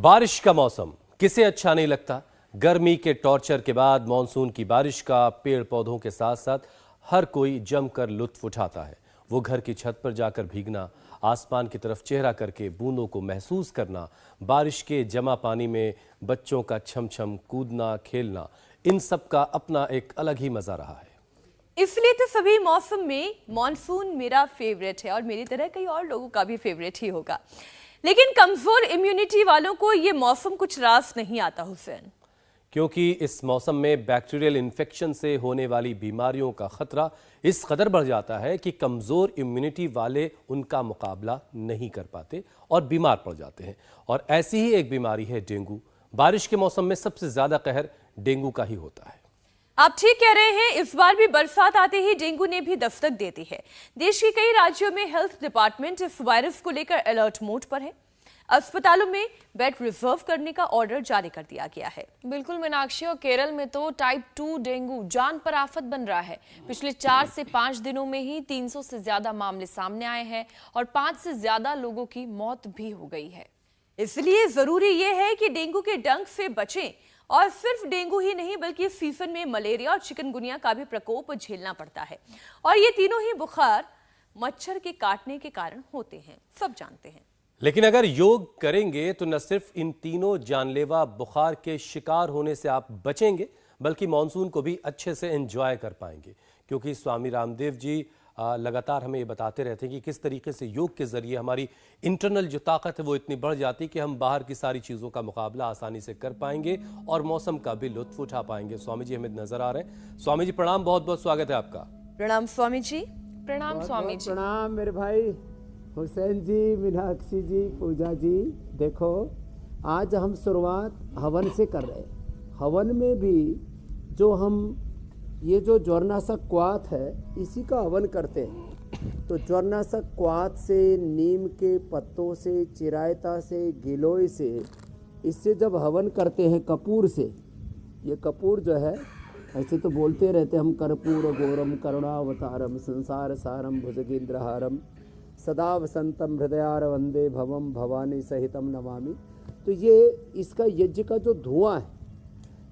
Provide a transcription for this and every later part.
बारिश का मौसम किसे अच्छा नहीं लगता। गर्मी के टॉर्चर के बाद मॉनसून की बारिश का पेड़ पौधों के साथ साथ हर कोई जमकर लुत्फ उठाता है। वो घर की छत पर जाकर भीगना, आसमान की तरफ चेहरा करके बूंदों को महसूस करना, बारिश के जमा पानी में बच्चों का छम छम कूदना खेलना, इन सब का अपना एक अलग ही मजा रहा है। इसलिए तो सभी मौसम में मॉनसून मेरा फेवरेट है और मेरी तरह कई और लोगों का भी फेवरेट ही होगा। लेकिन कमजोर इम्यूनिटी वालों को ये मौसम कुछ रास नहीं आता हुसैन, क्योंकि इस मौसम में बैक्टीरियल इन्फेक्शन से होने वाली बीमारियों का खतरा इस कदर बढ़ जाता है कि कमजोर इम्यूनिटी वाले उनका मुकाबला नहीं कर पाते और बीमार पड़ जाते हैं। और ऐसी ही एक बीमारी है डेंगू। बारिश के मौसम में सबसे ज्यादा कहर डेंगू का ही होता है। आप ठीक कह रहे हैं, इस बार भी बरसात आते ही डेंगू ने भी दस्तक दे दी है। देश के कई राज्यों में हेल्थ डिपार्टमेंट इस वायरस को लेकर अलर्ट मोड पर है। अस्पतालों में बेड रिजर्व करने का ऑर्डर जारी कर दिया गया है। बिल्कुल मीनाक्षी, और केरल में तो टाइप 2 डेंगू जान पर आफत बन रहा है। पिछले 4 से 5 दिनों में ही 300 से ज्यादा मामले सामने आए हैं और 5 से ज्यादा लोगों की मौत भी हो गई है। इसलिए जरूरी यह है कि डेंगू के डंक से बचें। और सिर्फ डेंगू ही नहीं बल्कि इस सीजन में मलेरिया और चिकनगुनिया का भी प्रकोप झेलना पड़ता है। और ये तीनों ही बुखार मच्छर के काटने के कारण होते हैं, सब जानते हैं। लेकिन अगर योग करेंगे तो न सिर्फ इन तीनों जानलेवा बुखार के शिकार होने से आप बचेंगे, बल्कि मॉनसून को भी अच्छे से एंजॉय कर पाएंगे। क्योंकि स्वामी रामदेव जी लगातार हमें ये बताते रहते हैं कि किस तरीके से योग के जरिए हमारी इंटरनल जो ताकत है वो इतनी बढ़ जाती है कि हम बाहर की सारी चीज़ों का मुकाबला आसानी से कर पाएंगे और मौसम का भी लुत्फ उठा पाएंगे। स्वामी जी हमें नजर आ रहे हैं। स्वामी जी प्रणाम, बहुत बहुत स्वागत है आपका। प्रणाम स्वामी जी। प्रणाम स्वामी जी। प्रणाम मेरे भाई हुसैन जी, मीनाक्षी जी, पूजा जी। देखो, आज हम शुरुआत हवन से कर रहे हैं। हवन में भी जो हम ये जो ज्वरनाशक क्वाथ है इसी का हवन करते हैं। तो ज्वरनाशक क्वाथ से, नीम के पत्तों से, चिरायता से, गिलोय से, इससे जब हवन करते हैं कपूर से, ये कपूर जो है ऐसे तो बोलते रहते हम, कर्पूर गौरम करुणावतारम संसार सारम भुजगेंद्रहारम सदा वसंतम हृदयार वंदे भवम भवानी सहितम नमामि। तो ये इसका यज्ञ का जो धुआं है,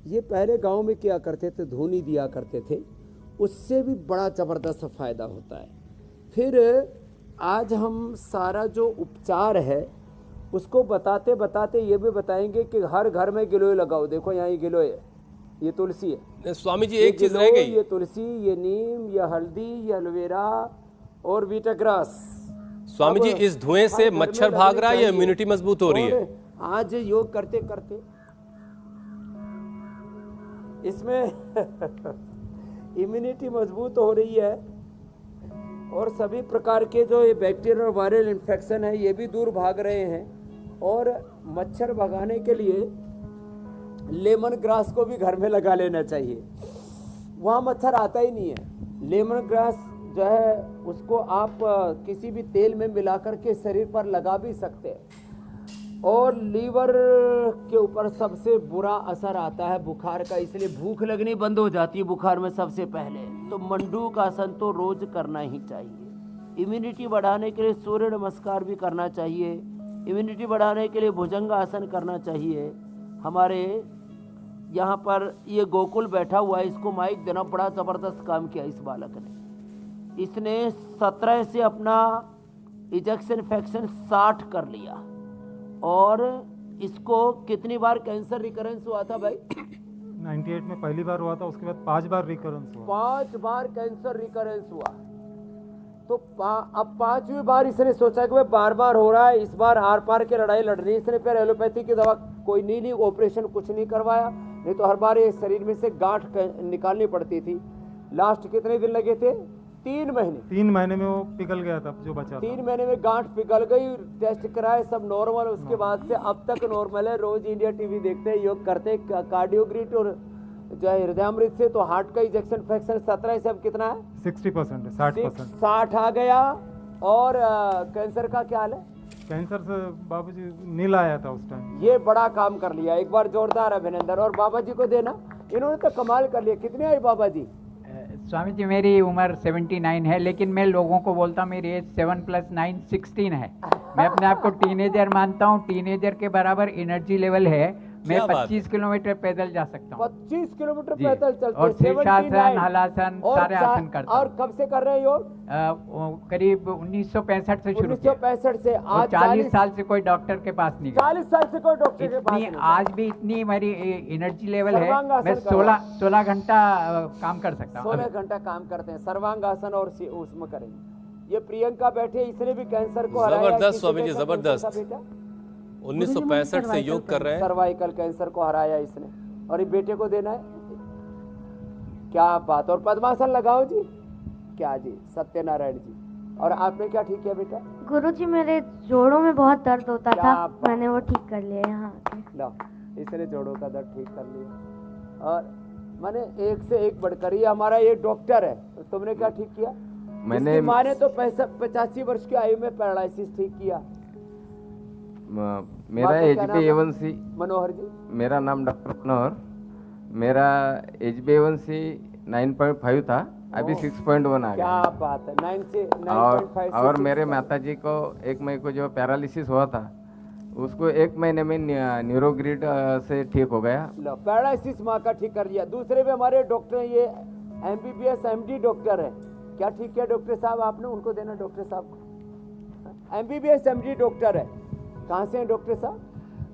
ये पहले गांव में किया करते थे, धूनी दिया करते थे, उससे भी बड़ा ज़बरदस्त फ़ायदा होता है। फिर आज हम सारा जो उपचार है उसको बताते बताते ये भी बताएंगे कि हर घर में गिलोय लगाओ। देखो यहाँ ये गिलोय है, ये तुलसी है। स्वामी जी एक चीज रह गई, ये तुलसी, ये नीम, ये हल्दी, ये एलोवेरा और वीटाग्रास। स्वामी जी इस धुएं से मच्छर भाग रहा है या इम्यूनिटी मजबूत हो रही है? आज योग करते करते इसमें इम्यूनिटी मजबूत हो रही है और सभी प्रकार के जो ये बैक्टीरियल और वायरल इन्फेक्शन है ये भी दूर भाग रहे हैं। और मच्छर भगाने के लिए लेमन ग्रास को भी घर में लगा लेना चाहिए, वहाँ मच्छर आता ही नहीं है। लेमन ग्रास जो है उसको आप किसी भी तेल में मिला करके शरीर पर लगा भी सकते हैं। और लीवर के ऊपर सबसे बुरा असर आता है बुखार का, इसलिए भूख लगनी बंद हो जाती है बुखार में सबसे पहले। तो मंडूक आसन तो रोज करना ही चाहिए। इम्यूनिटी बढ़ाने के लिए सूर्य नमस्कार भी करना चाहिए। इम्यूनिटी बढ़ाने के लिए भुजंग आसन करना चाहिए। हमारे यहाँ पर ये गोकुल बैठा हुआ है, इसको माइक देना, बड़ा ज़बरदस्त काम किया इस बालक ने। इसने 17 से अपना इजेक्शन फ्रैक्शन 60 कर लिया। और इसको कितनी बार कैंसर रिकरेंस हुआ था भाई? 98 में पहली बार हुआ था, उसके बाद 5 बार रिकरेंस हुआ। 5 बार कैंसर रिकरेंस हुआ। तो अब 5वीं बार इसने सोचा कि भाई बार बार हो रहा है, इस बार आर पार की लड़ाई लड़नी। इसने फिर एलोपैथी की दवा कोई नहीं, ऑपरेशन कुछ नहीं करवाया, नहीं तो हर बार ये शरीर में से गांठ निकालनी पड़ती थी। लास्ट कितने दिन लगे थे? 3 महीने। 3 महीने में वो पिघल गया था जो बचा था। 3 महीने में गांठ पिघल गई, टेस्ट कराए, सब नॉर्मल। उसके बाद से अब तक नॉर्मल है। रोज इंडिया टीवी देखते हैं, योग करते हैं, कार्डियोग्रिट और जो है हृदयामृत से। तो हार्ट का इजेक्शन फ्रैक्शन 17 से अब कितना है? 60% है, 60%। 60 आ गया। और कैंसर का क्या हाल है? कैंसर से बाबूजी नील आया था उस टाइम। ये बड़ा काम कर लिया, एक बार जोरदार अभिनंदन। और बाबा जी को देना, इन्होंने तो कमाल कर लिया। कितने आई बाबा जी? स्वामी जी मेरी उम्र 79 है, लेकिन मैं लोगों को बोलता हूँ मेरी एज 7+9 16 है। मैं अपने आप को टीनेजर मानता हूँ। टीनेजर के बराबर एनर्जी लेवल है। मैं क्या बात 25 किलोमीटर पैदल जा सकता हूँ। 25 किलोमीटर जी। पैदल चलते और हैं, शीर्षासन, 79 हलासन, और सारे आसन करता और हूँ। कब से कर रहे हैं योग? करीब 1965 से शुरू किया। 1965 से और आज 40 साल से कोई डॉक्टर के पास नहीं गया। 40 साल से कोई डॉक्टर के पास इतनी नहीं। आज भी इतनी मेरी एनर्जी लेवल है, सर्वांगासन मैं करो। 16 घंटा काम कर सकता हूँ। 16 घंटा काम करते हैं, सर्वांगासन और उसमें करेंगे। ये प्रियंका बैठे, इसने भी कैंसर को हराया। जबरदस्त किसी स्वामी जी, कैंसर जबरदस्त। था बेटा? 1965 से योग कर रहे हैं। सर्वाइकल कैंसर को हराया इसने, और ये बेटे को देना है। क्या बात। और पद्मासन लगाओ जी। क्या जी, सत्यनारायण जी। और आपने क्या ठीक किया बेटा? गुरुजी मेरे जोड़ों में बहुत दर्द होता क्या था, बात। मैंने वो ठीक कर लिया यहाँ आके। लो, इसने जोड़ों का दर्द ठीक कर लिया। और माने एक से एक बढ़कर, ये हमारा ये डॉक्टर है। तो तुमने क्या ठीक किया? मैंने इसकी माँ ने तो 85 वर्ष की आयु में पैरालिसिस ठीक किया। मेरा माँ का क्या नाम है? HbA1c, मनोहर जी। मेरा नाम डॉक्टर मनोहर। मेरा HbA1c 9.5 था, अभी 6.1 आ क्या गया। बात है। 9 से 9.5 से और 6 मेरे तक। माताजी को 1 मई को जो पैरालिसिस हुआ था, उसको 1 महीने में न्यूरोग्रिड से ठीक हो गया। लो, पैरालिसिस माँ का ठीक कर दिया। दूसरे भी हमारे डॉक्टर हैं, ये MBBS MD डॉक्टर है। क्या ठीक किया डॉक्टर साहब आपने? उनको देना डॉक्टर साहब को। MBBS MD डॉक्टर है। कहाँ से हैं डॉक्टर साहब?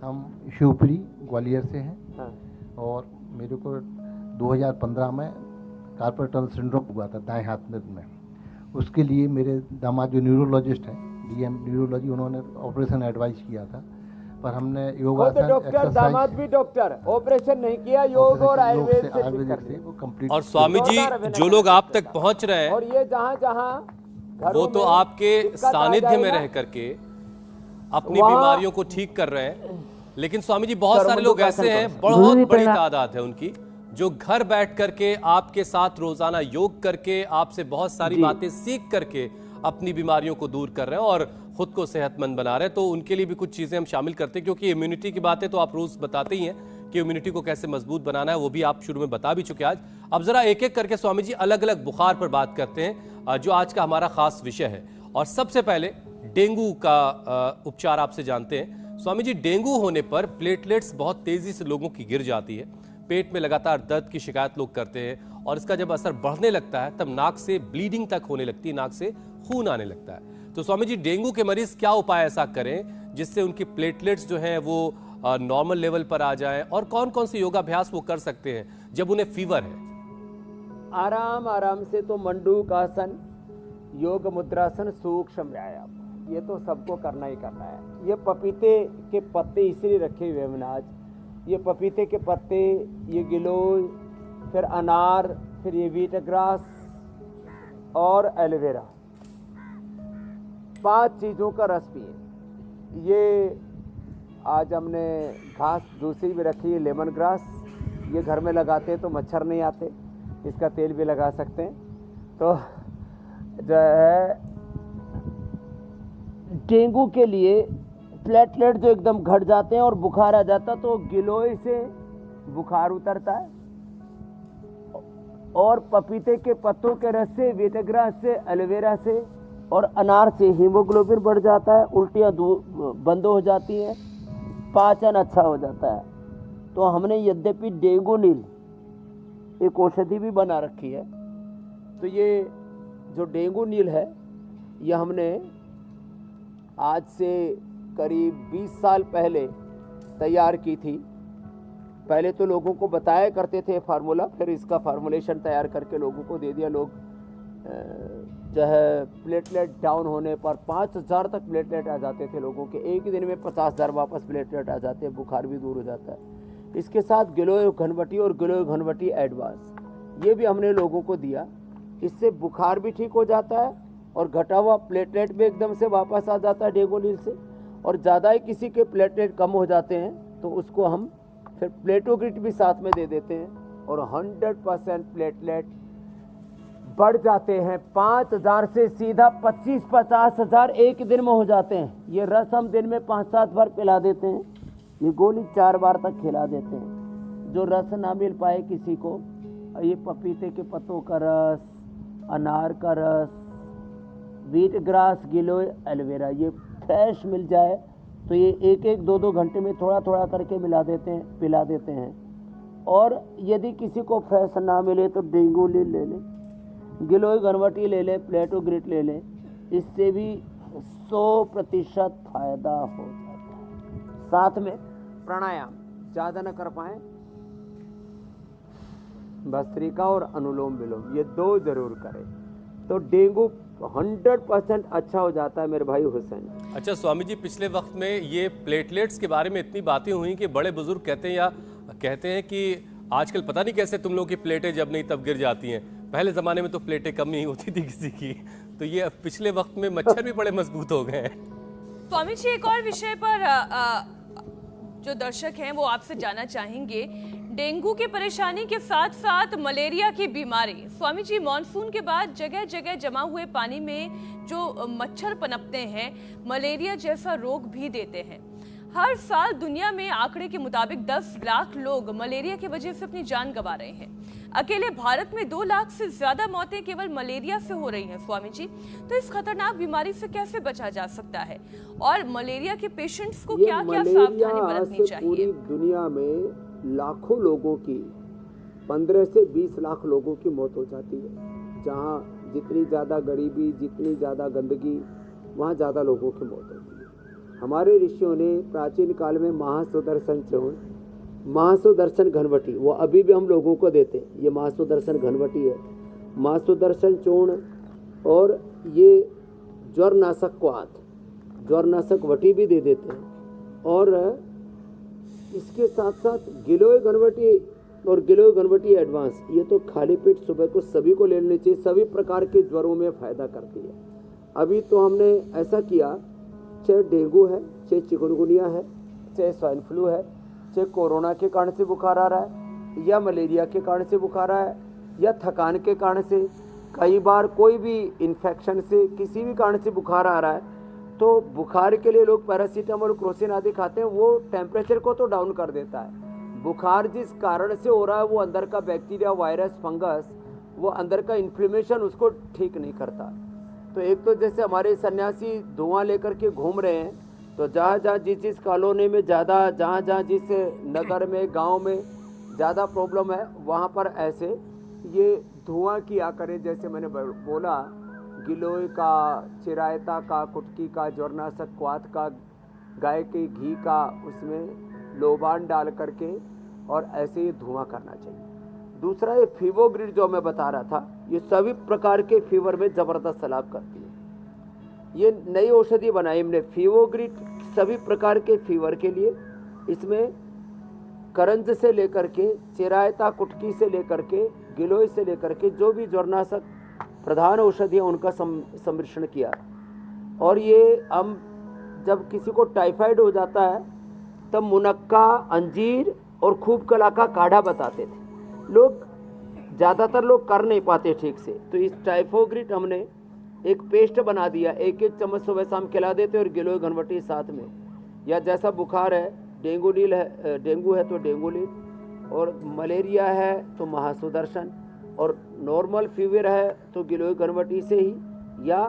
हम शिवपुरी ग्वालियर से हैं। हाँ। और मेरे को 2015 में कार्पल टनल सिंड्रोम हुआ था दाएं हाथ में। उसके लिए मेरे दामाद जो न्यूरोलॉजिस्ट हैं, DM न्यूरोलॉजी, उन्होंने ऑपरेशन एडवाइस किया था, पर हमने वो तो योगासन, डॉक्टर, दामाद भी डॉक्टर, ऑपरेशन नहीं किया, योग और आयुर्वेद से ठीक कर लिया। वो कंप्लीट। और स्वामी जी, जो लोग आप तक पहुंच रहे और हैं ये जहाँ जहाँ वो तो आपके सानिध्य में रह करके अपनी बीमारियों को ठीक कर रहे हैं। लेकिन स्वामी जी, बहुत सारे लोग ऐसे हैं, बहुत बड़ी तादाद है उनकी, जो घर बैठ करके आपके साथ रोजाना योग करके, आपसे बहुत सारी बातें सीख करके अपनी बीमारियों को दूर कर रहे हैं और खुद को सेहतमंद बना रहे हैं। तो उनके लिए भी कुछ चीजें हम शामिल करते हैं, क्योंकि इम्यूनिटी की बातें तो आप रोज बताते ही हैं कि इम्यूनिटी को कैसे मजबूत बनाना है, वो भी आप शुरू में बता भी चुके आज। अब जरा एक एक करके स्वामी जी अलग अलग बुखार पर बात करते हैं, जो आज का हमारा खास विषय है। और सबसे पहले डेंगू का उपचार आपसे जानते हैं। स्वामी जी, डेंगू होने पर प्लेटलेट्स बहुत तेजी से लोगों की गिर जाती है, पेट में लगातार दर्द की शिकायत लोग करते हैं, और इसका जब असर बढ़ने लगता है तब नाक से ब्लीडिंग तक होने लगती है, नाक से खून आने लगता है। तो स्वामी जी, डेंगू के मरीज क्या उपाय ऐसा करें जिससे उनकी प्लेटलेट्स जो हैं वो नॉर्मल लेवल पर आ जाएं, और कौन कौन से योगाभ्यास वो कर सकते हैं जब उन्हें फीवर है? आराम आराम से तो मंडूक आसन, योग मुद्रासन, सूक्ष्म व्यायाम, ये तो सबको करना ही करना है। ये पपीते के पत्ते इसलिए रखे हुए हैं आज, ये पपीते के पत्ते, ये गिलोय, फिर अनार, फिर ये वीटग्रास और एलोवेरा, 5 चीज़ों का रस पिए। ये आज हमने घास दूसरी भी रखी है, लेमन ग्रास, ये घर में लगाते हैं तो मच्छर नहीं आते, इसका तेल भी लगा सकते हैं। तो जो है डेंगू के लिए प्लेटलेट जो एकदम घट जाते हैं और बुखार आ जाता, तो गिलोय से बुखार उतरता है, और पपीते के पत्तों के रस से, वीटग्रास से, एलोवेरा से और अनार से हीमोग्लोबिन बढ़ जाता है, उल्टियाँ बंद हो जाती हैं, पाचन अच्छा हो जाता है। तो हमने यद्यपि डेंगू नील एक औषधि भी बना रखी है, तो ये जो डेंगू नील है, ये हमने आज से करीब 20 साल पहले तैयार की थी। पहले तो लोगों को बताया करते थे फार्मूला, फिर इसका फार्मूलेशन तैयार करके लोगों को दे दिया। लोग जो है प्लेटलेट डाउन होने पर 5000 तक प्लेटलेट आ जाते थे लोगों के, एक ही दिन में 50,000 वापस प्लेटलेट आ जाते हैं, बुखार भी दूर हो जाता है। इसके साथ गिलोय घनवटी और गिलोय घनवटी एडवांस, ये भी हमने लोगों को दिया। इससे बुखार भी ठीक हो जाता है और घटा हुआ प्लेटलेट भी एकदम से वापस आ जाता है डेंगू नील से। और ज़्यादा ही किसी के प्लेटलेट कम हो जाते हैं तो उसको हम फिर प्लेटोग्रिट भी साथ में दे देते हैं, और 100% प्लेटलेट बढ़ जाते हैं। 5000 से सीधा 25-50,000 एक दिन में हो जाते हैं। ये रस हम दिन में 5-7 बार पिला देते हैं, ये गोली 4 बार तक खिला देते हैं। जो रस ना मिल पाए किसी को, ये पपीते के पत्तों का रस, अनार का रस, व्हीट ग्रास, गिलोय, एलोवेरा, ये फ्रेश मिल जाए तो ये 1-1, 2-2 घंटे में थोड़ा थोड़ा करके मिला देते हैं, पिला देते हैं। और यदि किसी को फ्रेश ना मिले तो डेंगू ले लें, गिलोय घनवटी ले लें, प्लेटो ग्रिट ले लें, इससे भी 100% फायदा हो जाता है। साथ में प्राणायाम ज़्यादा ना कर पाएँ, भस्त्रिका और अनुलोम विलोम ये 2 जरूर करें तो डेंगू 100% अच्छा हो जाता है मेरे भाई हुसैन। अच्छा स्वामी जी, पिछले वक्त में ये प्लेटलेट्स के बारे में इतनी बातें हुई कि बड़े बुजुर्ग कहते हैं कि आजकल पता नहीं कैसे तुम लोगों की प्लेटें जब नहीं तब गिर जाती हैं। पहले ज़माने में तो प्लेटें कम नहीं होती थी किसी की, तो ये अब पिछले वक्त में मच्छर भी बड़े मजबूत हो गए हैं। स्वामी जी, एक और विषय पर जो दर्शक हैं वो आपसे जानना चाहेंगे, डेंगू की परेशानी के साथ साथ मलेरिया की बीमारी। स्वामी जी, मॉनसून के बाद जगह जगह जमा हुए पानी में जो मच्छर पनपते हैं, मलेरिया जैसा रोग भी देते हैं। हर साल दुनिया में आंकड़े के मुताबिक 10 लाख लोग मलेरिया की वजह से अपनी जान गंवा रहे हैं। अकेले भारत में 2 लाख से ज्यादा मौतें केवल मलेरिया से हो रही हैं। स्वामी जी, तो इस खतरनाक बीमारी से कैसे बचा जा सकता है और मलेरिया के पेशेंट्स को क्या क्या सावधानी बरतनी चाहिए? पूरी दुनिया में लाखों लोगों की, 15 से 20 लाख लोगों की मौत हो जाती है। जहाँ जितनी ज़्यादा गरीबी, जितनी ज़्यादा गंदगी, वहाँ ज़्यादा लोगों की मौत होती है। हमारे ऋषियों ने प्राचीन काल में महासुदर्शन चूर्ण, महासुदर्शन घनवटी, वो अभी भी हम लोगों को देते हैं। ये महासुदर्शन घनवटी है, महासुदर्शन चूर्ण, और ये ज्वरनाशक क्वाथ, ज्वरनाशक वटी भी दे देते हैं। और इसके साथ साथ गिलोय घनवटी और गिलोय घनवटी एडवांस, ये तो खाली पेट सुबह को सभी को ले लेनी चाहिए, सभी प्रकार के ज्वरों में फ़ायदा करती है। अभी तो हमने ऐसा किया, चाहे डेंगू है, चाहे चिकनगुनिया है, चाहे स्वाइन फ्लू है, चाहे कोरोना के कारण से बुखार आ रहा है, या मलेरिया के कारण से बुखार आ रहा है, या थकान के कारण से, कई बार कोई भी इन्फेक्शन से, किसी भी कारण से बुखार आ रहा है, तो बुखार के लिए लोग पैरासीटामोल, क्रोसिन आदि खाते हैं, वो टेम्परेचर को तो डाउन कर देता है। बुखार जिस कारण से हो रहा है वो अंदर का बैक्टीरिया, वायरस, फंगस, वो अंदर का इन्फ्लेमेशन उसको ठीक नहीं करता। तो एक तो जैसे हमारे सन्यासी धुआं लेकर के घूम रहे हैं, तो जहाँ जहाँ जिस कॉलोनी में ज़्यादा, जहाँ जहाँ जिस नगर में, गांव में ज़्यादा प्रॉब्लम है, वहाँ पर ऐसे ये धुआं किया करें। जैसे मैंने बोला, गिलोय का, चिरायता का, कुटकी का, ज्वरनाशक क्वाथ का, गाय के घी का, उसमें लोबान डाल करके और ऐसे ही धुआं करना चाहिए। दूसरा, ये फीवोग्रिड जो मैं बता रहा था, ये सभी प्रकार के फीवर में ज़बरदस्त सलाब करती है। ये नई औषधि बनाई हमने, फीवोग्रिड, सभी प्रकार के फीवर के लिए। इसमें करंज से लेकर के, चिरायता, कुटकी से लेकर के, गिलोय से लेकर के, जो भी ज्वरनाशक प्रधान औषधि है उनका सम्मिश्रण किया। और ये हम जब किसी को टाइफाइड हो जाता है तब मुनक्का, अंजीर और खूब कला का काढ़ा बताते थे। लोग, ज़्यादातर लोग कर नहीं पाते ठीक से, तो इस टाइफोग्रिड हमने एक पेस्ट बना दिया, 1-1 चम्मच सुबह शाम खिला देते और गिलोय घनवटी साथ में। या जैसा बुखार है, डेंगू है तो डेंगुलील, और मलेरिया है तो महासुदर्शन, और नॉर्मल फीवर है तो गिलोय घनवटी से ही या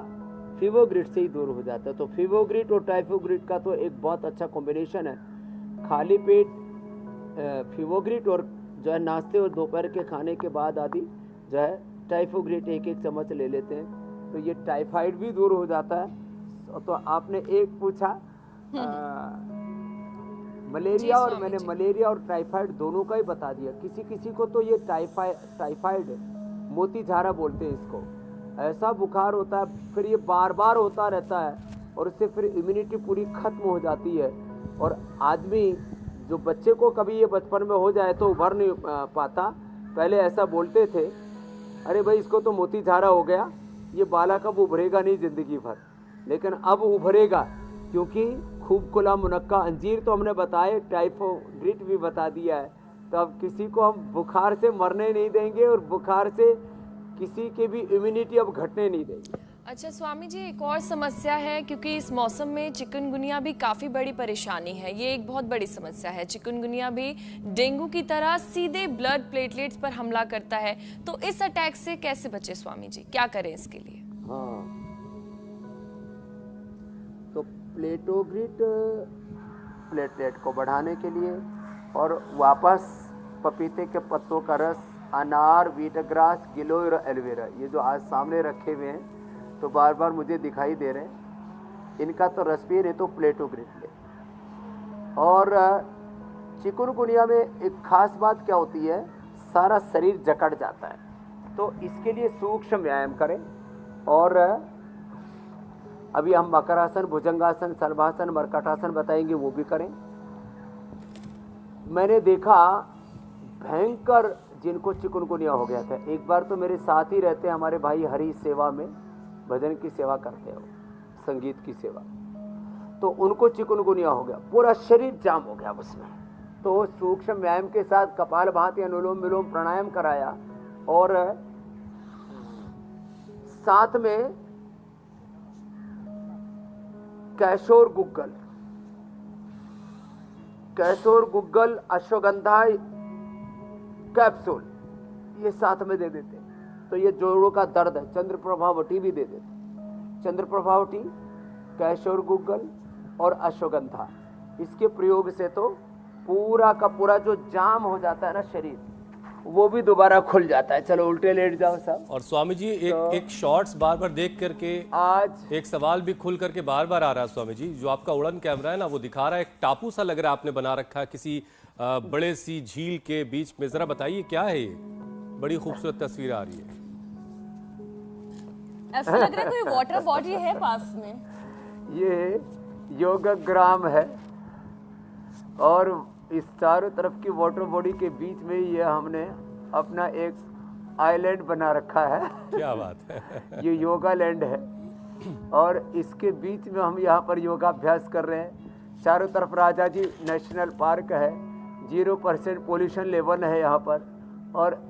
फीवोग्रिड से ही दूर हो जाता है। तो फीवोग्रिड और टाइफोग्रिड का तो एक बहुत अच्छा कॉम्बिनेशन है। खाली पेट फीवोग्रिड और जो है नाश्ते और दोपहर के खाने के बाद आदि जो है टाइफोग्रिड 1-1 चम्मच ले लेते हैं, तो ये टाइफाइड भी दूर हो जाता है। तो आपने एक पूछा मलेरिया, और मैंने मलेरिया और टाइफाइड दोनों का ही बता दिया। किसी किसी को तो ये टाइफाइड मोती झारा बोलते हैं इसको, ऐसा बुखार होता है, फिर ये बार बार होता रहता है और इससे फिर इम्यूनिटी पूरी खत्म हो जाती है। और आदमी, जो बच्चे को कभी ये बचपन में हो जाए तो उभर नहीं पाता, पहले ऐसा बोलते थे, अरे भाई इसको तो मोती झारा हो गया, ये बालक अब उभरेगा नहीं ज़िंदगी भर। लेकिन अब उभरेगा, क्योंकि खूब खुला, मुनक्का, अंजीर तो हमने बताए, टाइफोग्रिड भी बता दिया है। तो अब किसी को हम बुखार से मरने नहीं देंगे और बुखार से किसी की भी इम्यूनिटी अब घटने नहीं देंगे। अच्छा स्वामी जी, एक और समस्या है, क्योंकि इस मौसम में चिकनगुनिया भी काफी बड़ी परेशानी है। ये एक बहुत बड़ी समस्या है। चिकनगुनिया भी डेंगू की तरह सीधे ब्लड प्लेटलेट्स पर हमला करता है। तो इस अटैक से कैसे बचे स्वामी जी, क्या करें इसके लिए? हाँ, तो प्लेटलेट को बढ़ाने के लिए और वापस पपीते के पत्तों का रस, अनार, वीटग्रास, गिलोय और एलोवेरा, ये जो आज सामने रखे हुए हैं तो बार बार मुझे दिखाई दे रहे हैं, इनका तो रस पिए, नहीं तो प्लेटोग्रिट ले। और चिकनगुनिया में एक खास बात क्या होती है, सारा शरीर जकड़ जाता है, तो इसके लिए सूक्ष्म व्यायाम करें। और अभी हम मकरासन, भुजंगासन, शलभासन, मरकटासन बताएंगे, वो भी करें। मैंने देखा भयंकर जिनको चिकनगुनिया हो गया था, एक बार तो मेरे साथ ही रहते हैं हमारे भाई हरी सेवा में, भजन की सेवा करते हो, संगीत की सेवा, तो उनको चिकनगुनिया हो गया, पूरा शरीर जाम हो गया उसमें। तो सूक्ष्म व्यायाम के साथ कपालभाति, अनुलोम विलोम, प्राणायाम कराया और साथ में कैशोर गुग्गल, अश्वगंधा कैप्सूल, ये साथ में दे देते, तो ये जोड़ों का दर्द है। चंद्रप्रभावटी भी दे देते, चंद्रप्रभावटी, कैशोर गुग्गल और अश्वगंधा, इसके प्रयोग से तो पूरा का पूरा जो जाम हो जाता है ना शरीर, वो भी दोबारा खुल जाता है। चलो उल्टे लेट जाओ सब। और स्वामी जी एक शॉर्ट्स बार बार देख करके आज एक सवाल भी खुल करके बार बार आ रहा है स्वामी जी, जो आपका उड़न कैमरा है ना, वो दिखा रहा है एक टापू सा लग रहा है आपने बना रखा है किसी बड़े सी झील के बीच में, जरा बताइए क्या है ये? बड़ी खूबसूरत तस्वीर आ रही है। ऐसा लग रहा है कोई वाटर बॉडी है पास में। ये योगग्राम है और इस चारों तरफ की वाटर बॉडी के बीच में ये हमने अपना एक आइलैंड बना रखा है। क्या बात है। ये योगा लैंड है और इसके बीच में हम यहाँ पर योगाभ्यास कर रहे हैं। चारों तरफ राजाजी नेशनल पार्क है, 0% पोल्यूशन लेवल है यहाँ पर, और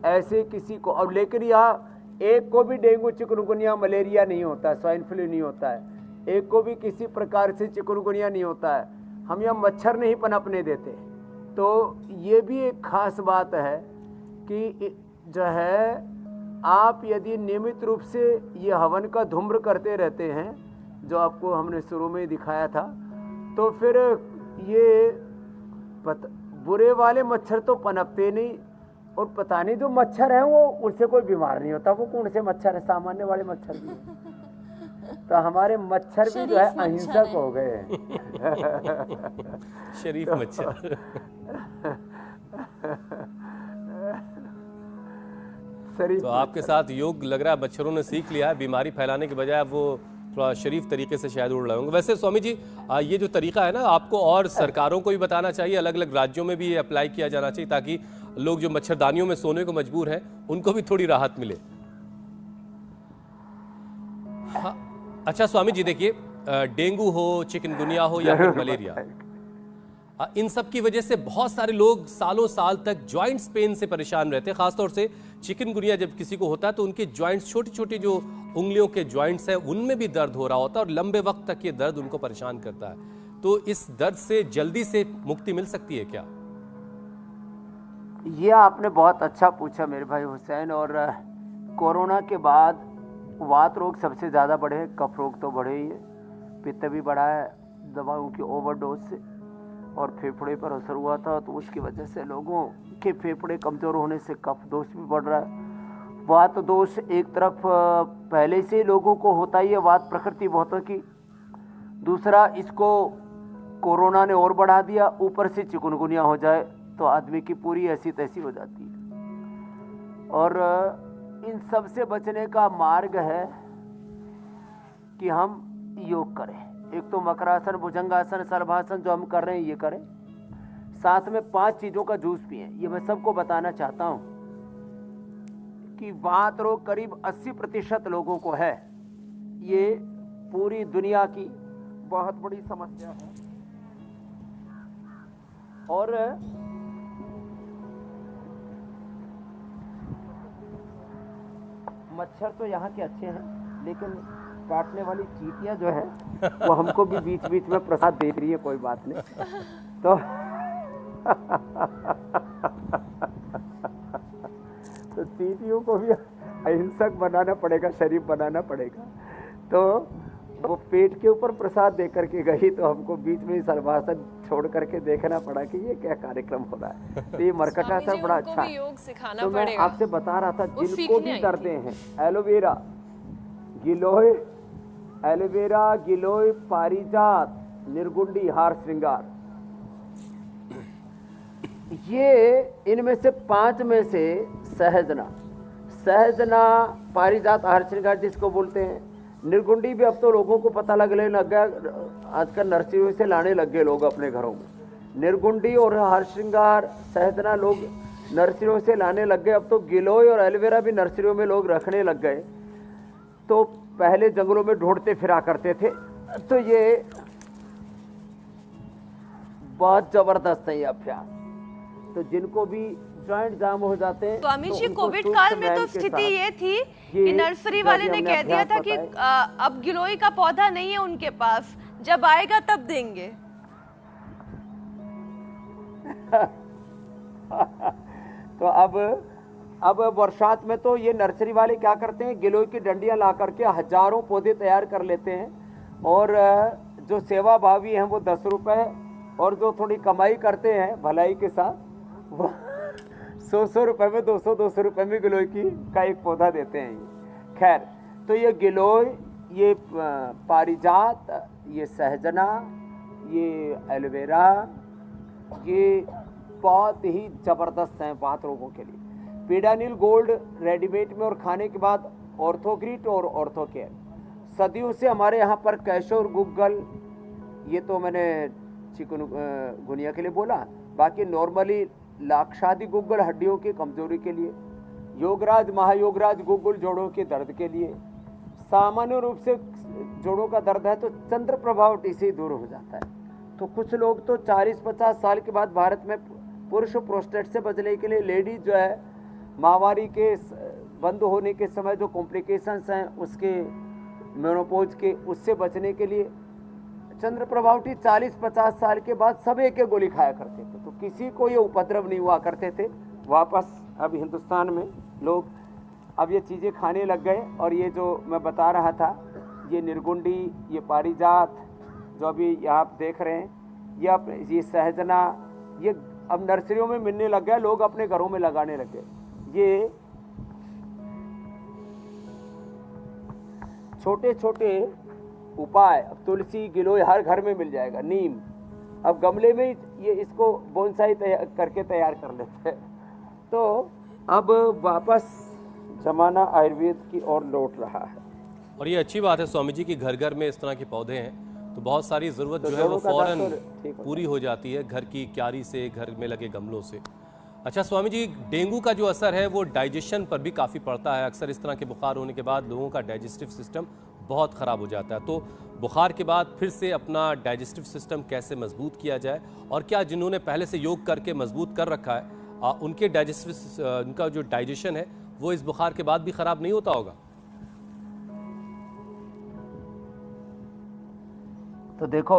ऐसे किसी को, और लेकिन यहाँ एक को भी डेंगू, चिकनगुनिया, मलेरिया नहीं होता, स्वाइन फ्लू नहीं होता है, एक को भी किसी प्रकार से चिकनगुनिया नहीं होता है। हम यहाँ मच्छर नहीं पनपने देते। तो ये भी एक खास बात है कि जो है, आप यदि नियमित रूप से ये हवन का धूम्र करते रहते हैं, जो आपको हमने शुरू में दिखाया था, तो फिर ये बुरे वाले मच्छर तो पनपते नहीं, और पता नहीं जो मच्छर है वो, उससे कोई बीमार नहीं होता। वो कौन से मच्छर है, सामान्य वाले मच्छर भी। तो हमारे मच्छर भी जो है अहिंसक हो गए हैं। शरीफ मच्छर। तो आपके साथ योग लग रहा है मच्छरों ने सीख लिया है, बीमारी फैलाने के बजाय वो थोड़ा शरीफ तरीके से शायद उड़ रहे होंगे। वैसे स्वामी जी, ये जो तरीका है ना, आपको और सरकारों को भी बताना चाहिए, अलग अलग राज्यों में भी ये अप्लाई किया जाना चाहिए, ताकि लोग जो मच्छरदानियों में सोने को मजबूर हैं उनको भी थोड़ी राहत मिले। हाँ, अच्छा स्वामी जी देखिए, डेंगू हो, चिकनगुनिया हो या फिर मलेरिया, इन सब की वजह से बहुत सारे लोग सालों साल तक जॉइंट्स पेन से परेशान रहते हैं। खासतौर से चिकनगुनिया जब किसी को होता है तो उनके जॉइंट्स, छोटी छोटी जो उंगलियों के जॉइंट्स हैं, उनमें भी दर्द हो रहा होता है और लंबे वक्त तक ये दर्द उनको परेशान करता है। तो इस दर्द से जल्दी से मुक्ति मिल सकती है क्या? ये आपने बहुत अच्छा पूछा मेरे भाई हुसैन। और कोरोना के बाद वात रोग सबसे ज़्यादा बढ़े हैं, कफ रोग तो बढ़े ही है, पित्त भी बढ़ा है दवाओं की ओवरडोज से, और फेफड़े पर असर हुआ था, तो उसकी वजह से लोगों के फेफड़े कमज़ोर होने से कफ दोष भी बढ़ रहा है। वात दोष एक तरफ पहले से ही लोगों को होता ही है, वात प्रकृति बहुतों की, दूसरा इसको कोरोना ने और बढ़ा दिया, ऊपर से चिकनगुनिया हो जाए तो आदमी की पूरी ऐसी तैसी हो जाती है। और इन सब से बचने का मार्ग है कि हम योग करें। एक तो मकरासन, भुजंगासन, शलभासन जो हम कर रहे हैं ये करें, साथ में 5 चीज़ों का जूस पिएं। ये मैं सबको बताना चाहता हूँ कि वात रोग करीब 80% लोगों को है। ये पूरी दुनिया की बहुत बड़ी समस्या है। और मच्छर तो यहाँ के अच्छे हैं, लेकिन काटने वाली चींटियां जो है वो हमको भी बीच बीच में प्रसाद दे रही है, कोई बात नहीं। तो तो चींटियों को भी अहिंसक बनाना पड़ेगा, शरीफ बनाना पड़ेगा। तो वो पेट के ऊपर प्रसाद दे करके गई, तो हमको बीच में सलभाषण छोड़ करके देखना पड़ा कि ये क्या कार्यक्रम हो रहा है। तो ये मरकटा था, बड़ा अच्छा है। योग सिखाना तो मैं पड़ेगा। आपसे बता रहा था, वो जिनको सीखने भी आई दर्दे थी। हैं, एलोवेरा, गिलोय, पारिजात, निर्गुंडी, हार श्रृंगार, ये इनमें से 5 में से सहजना, पारिजात, हार श्रृंगार जिसको बोलते हैं, निर्गुंडी भी अब तो लोगों को पता लगने लग गया, आजकल नर्सरियों से लाने लग गए लोग अपने घरों में। निर्गुंडी और हार श्रृंगार, सहजना लोग नर्सरियों से लाने लग गए। अब तो गिलोय और एलोवेरा भी नर्सरियों में लोग रखने लग गए। तो पहले जंगलों में ढूंढते फिरा करते थे। तो ये बहुत जबरदस्त है ये अभ्यास। तो जिनको भी जॉइंट जाम हो जाते हैं, स्वामी तो जी, उनको कोविड सूक्ष्म काल में व्यायाम तो के स्थिति साथ ये थी ये कि नर्सरी वाले ने हमने कह दिया अभ्यास था कि बताए। अब गिलोय का पौधा नहीं है उनके पास, जब आएगा तब देंगे। तो अब बरसात में तो ये नर्सरी वाले क्या करते हैं, गिलोय की डंडियां ला करके हजारों पौधे तैयार कर लेते हैं, और जो सेवा भावी हैं वो 10 रुपए, और जो थोड़ी कमाई करते हैं भलाई के साथ वो 100 रुपए में, 200 रुपए में गिलोय का एक पौधा देते हैं ये। खैर, तो ये गिलोय, ये पारिजात, ये सहजना, ये एलोवेरा, ये बहुत ही जबरदस्त हैं बात रोगों के लिए। पीडानिल गोल्ड रेडीमेड में और खाने के बाद ऑर्थोग्रीट और ऑर्थोकेयर। सदियों से हमारे यहाँ पर कैशोर गुग्गल, ये तो मैंने चिकनगुनिया के लिए बोला, बाकी नॉर्मली लाक्षादी गुग्गल हड्डियों की कमजोरी के लिए, योगराज, महायोगराज गुग्गल जोड़ों के दर्द के लिए। सामान्य रूप से जोड़ों का दर्द है तो चंद्र प्रभावटी से दूर हो जाता है। तो कुछ लोग तो 40-50 साल के बाद भारत में पुरुष प्रोस्टेट से बचने के लिए, लेडीज जो है माहवारी के बंद होने के समय जो कॉम्प्लिकेशंस हैं उसके, मेनोपॉज के, उससे बचने के लिए चंद्र प्रभावटी 40-50 साल के बाद सब एक गोली खाया करते थे। तो किसी को ये उपद्रव नहीं हुआ करते थे। वापस अब हिंदुस्तान में लोग अब ये चीज़ें खाने लग गए। और ये जो मैं बता रहा था, ये निर्गुंडी, ये पारिजात जो अभी आप देख रहे हैं, ये सहजना, ये अब नर्सरियों में मिलने लग गया, लोग अपने घरों में लगाने लग गए। ये छोटे छोटे उपाय, अब तुलसी, गिलोय हर घर में मिल जाएगा, नीम, अब गमले में ये इसको बोनसाई करके तैयार कर लेते हैं। तो अब वापस जमाना आयुर्वेद की ओर लौट रहा है। और ये अच्छी बात है स्वामी जी कि घर घर में इस तरह के पौधे हैं, तो बहुत सारी ज़रूरत जो है वो फौरन पूरी हो जाती है घर की क्यारी से, घर में लगे गमलों से। अच्छा स्वामी जी, डेंगू का जो असर है वो डाइजेशन पर भी काफ़ी पड़ता है। अक्सर इस तरह के बुखार होने के बाद लोगों का डाइजेस्टिव सिस्टम बहुत ख़राब हो जाता है। तो बुखार के बाद फिर से अपना डाइजेस्टिव सिस्टम कैसे मजबूत किया जाए, और क्या जिन्होंने पहले से योग करके मजबूत कर रखा है उनके उनका जो डाइजेशन है वो इस बुखार के बाद भी ख़राब नहीं होता होगा? तो देखो,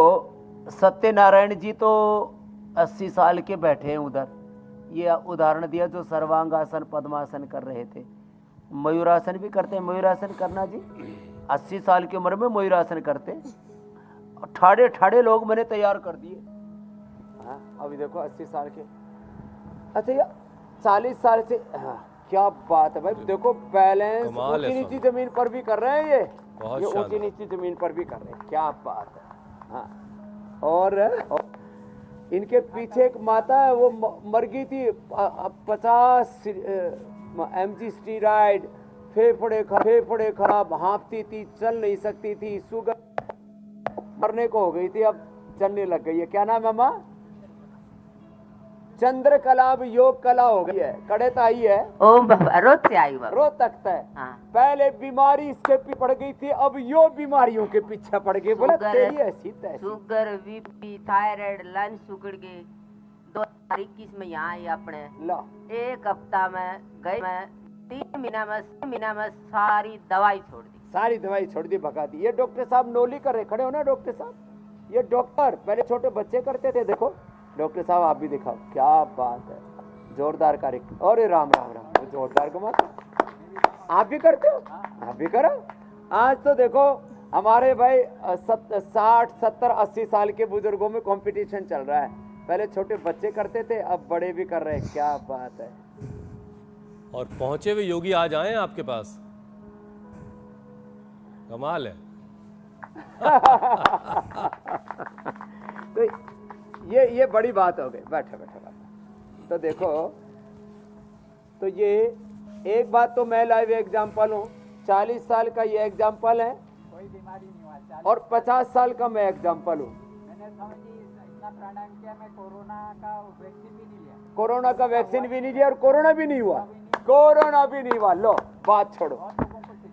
सत्यनारायण जी तो 80 साल के बैठे हैं उधर। ये उदाहरण दिया जो सर्वांगासन, पद्मासन कर रहे थे, मयूरासन भी करते हैं। मयूरासन करना जी, 80 साल की उम्र में मयूरासन करते हैं। ठाड़े ठाड़े लोग मैंने तैयार कर दिए। हाँ, अभी देखो 80 साल के, अच्छा ये 40 साल से, हाँ, क्या बात है भाई। देखो बैलेंस ऊंची नीची जमीन पर भी कर रहे हैं ये ऊंची नीची जमीन पर भी कर रहे हैं, क्या बात है। हाँ, और इनके पीछे एक माता है, वो मर गई थी, 50 mg स्टीरॉइड, फेफड़े खराब, हाँफती थी, चल नहीं सकती थी, शुगर, मरने को हो गई थी, अब चलने लग गई है। क्या नाम है मामा? चंद्रकला अब योग कला हो गई है। कड़े ताई है, ओम बाबा, रोज से आई बाबा, रोज तकता है। हाँ। पहले बीमारी इसके पीछे पड़ गई थी, अब यो बीमारियों के पीछे पड़ गई। बोला तेरी ऐसी तैसी। शुगर, बीपी, थायराइड, लंच सुगड़ गए। 2021 में यहाँ आई अपने, ला, एक हफ्ता में गए, मैं 3 महीना में सारी दवाई छोड़ दी। सारी दवाई छोड़ दी, भगा दी। ये डॉक्टर साहब नोली कर रहे, खड़े हो ना डॉक्टर साहब, ये डॉक्टर पहले छोटे बच्चे करते थे। देखो डॉक्टर साहब आप भी दिखाओ, क्या बात है, जोरदार कार्यक्रम। अरे राम राम राम, जोरदार कमाल। आप भी करते हो, आप भी करो। आज तो देखो हमारे भाई 60, 70, 80 साल के बुजुर्गों में कंपटीशन चल रहा है। पहले छोटे बच्चे करते थे, अब बड़े भी कर रहे हैं, क्या बात है। और पहुंचे हुए योगी आज आए हैं आपके पास, कमाल है। तो ये बड़ी बात हो गई। बैठो बैठो बैठो। तो देखो, तो ये एक बात तो मैं लाइव एग्जाम्पल हूँ, 40 साल का ये एग्जाम्पल है, कोई बीमारी नहीं हुआ। और 50 साल का मैं एग्जाम्पल हूँ। मैंने स्वामी जी इतना प्राणायाम किया, मैं कोरोना का वैक्सीन भी नहीं लिया। कोरोना का वैक्सीन भी नहीं लिया और कोरोना भी नहीं हुआ, कोरोना भी नहीं हुआ। लो बात छोड़ो।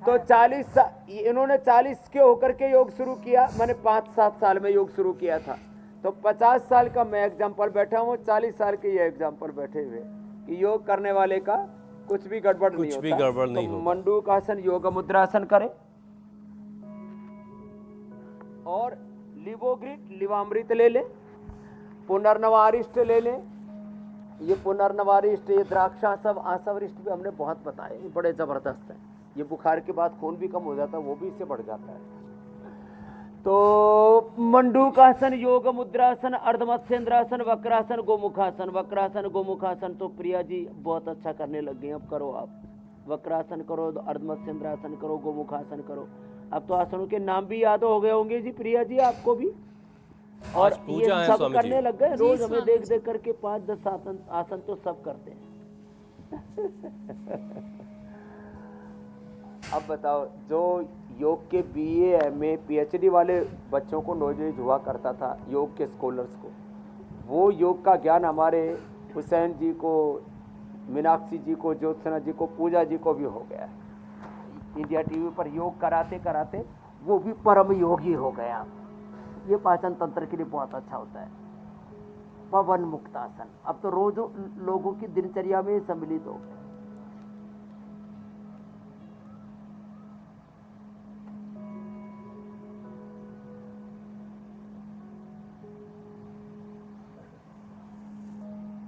तो 40 इन्होंने 40 के होकर के योग शुरू किया, मैंने 5-7 साल में योग शुरू किया था। तो 50 साल का मैं एग्जाम्पल बैठा हूँ, 40 साल के ये एग्जाम्पल बैठे हुए कि योग करने वाले का कुछ भी गड़बड़ नहीं होता। कुछ भी गड़बड़ नहीं तो होगा। मंडूकासन योग मुद्रासन करें और लिवोग्रिट लिवामृत ले लें, पुनर्नवारिष्ट ले लें। ये पुनर्नवारिष्ट, ये द्राक्षासव, आसवरिष्ट भी हमने बहुत बताए, ये बड़े जबरदस्त हैं। ये बुखार के बाद खून भी कम हो जाता है, वो भी इससे बढ़ जाता है। तो मंडूकासन, योग मुद्रासन, अर्धमत्स्येंद्रासन, वक्रासन, गोमुखासन। वक्रासन गोमुखासन तो प्रिया जी बहुत अच्छा करने लग गए, अब करो आप। वक्रासन करो, अर्धमत्स्येंद्रासन करो, गोमुखासन करो। अब तो आसनों के नाम भी याद हो गए होंगे जी प्रिया जी आपको भी, और ये सब करने लग गए। रोज हमें देख देख करके 5-10 आसन तो सब करते हैं। अब बताओ, जो योग के BA MA PhD वाले बच्चों को नॉलेज हुआ करता था, योग के स्कॉलर्स को, वो योग का ज्ञान हमारे हुसैन जी को, मीनाक्षी जी को, ज्योत्सना जी को, पूजा जी को भी हो गया है। इंडिया टीवी पर योग कराते कराते वो भी परम योगी हो गया। ये पाचन तंत्र के लिए बहुत अच्छा होता है। पवन मुक्तासन अब तो रोज लोगों की दिनचर्या में सम्मिलित हो गया।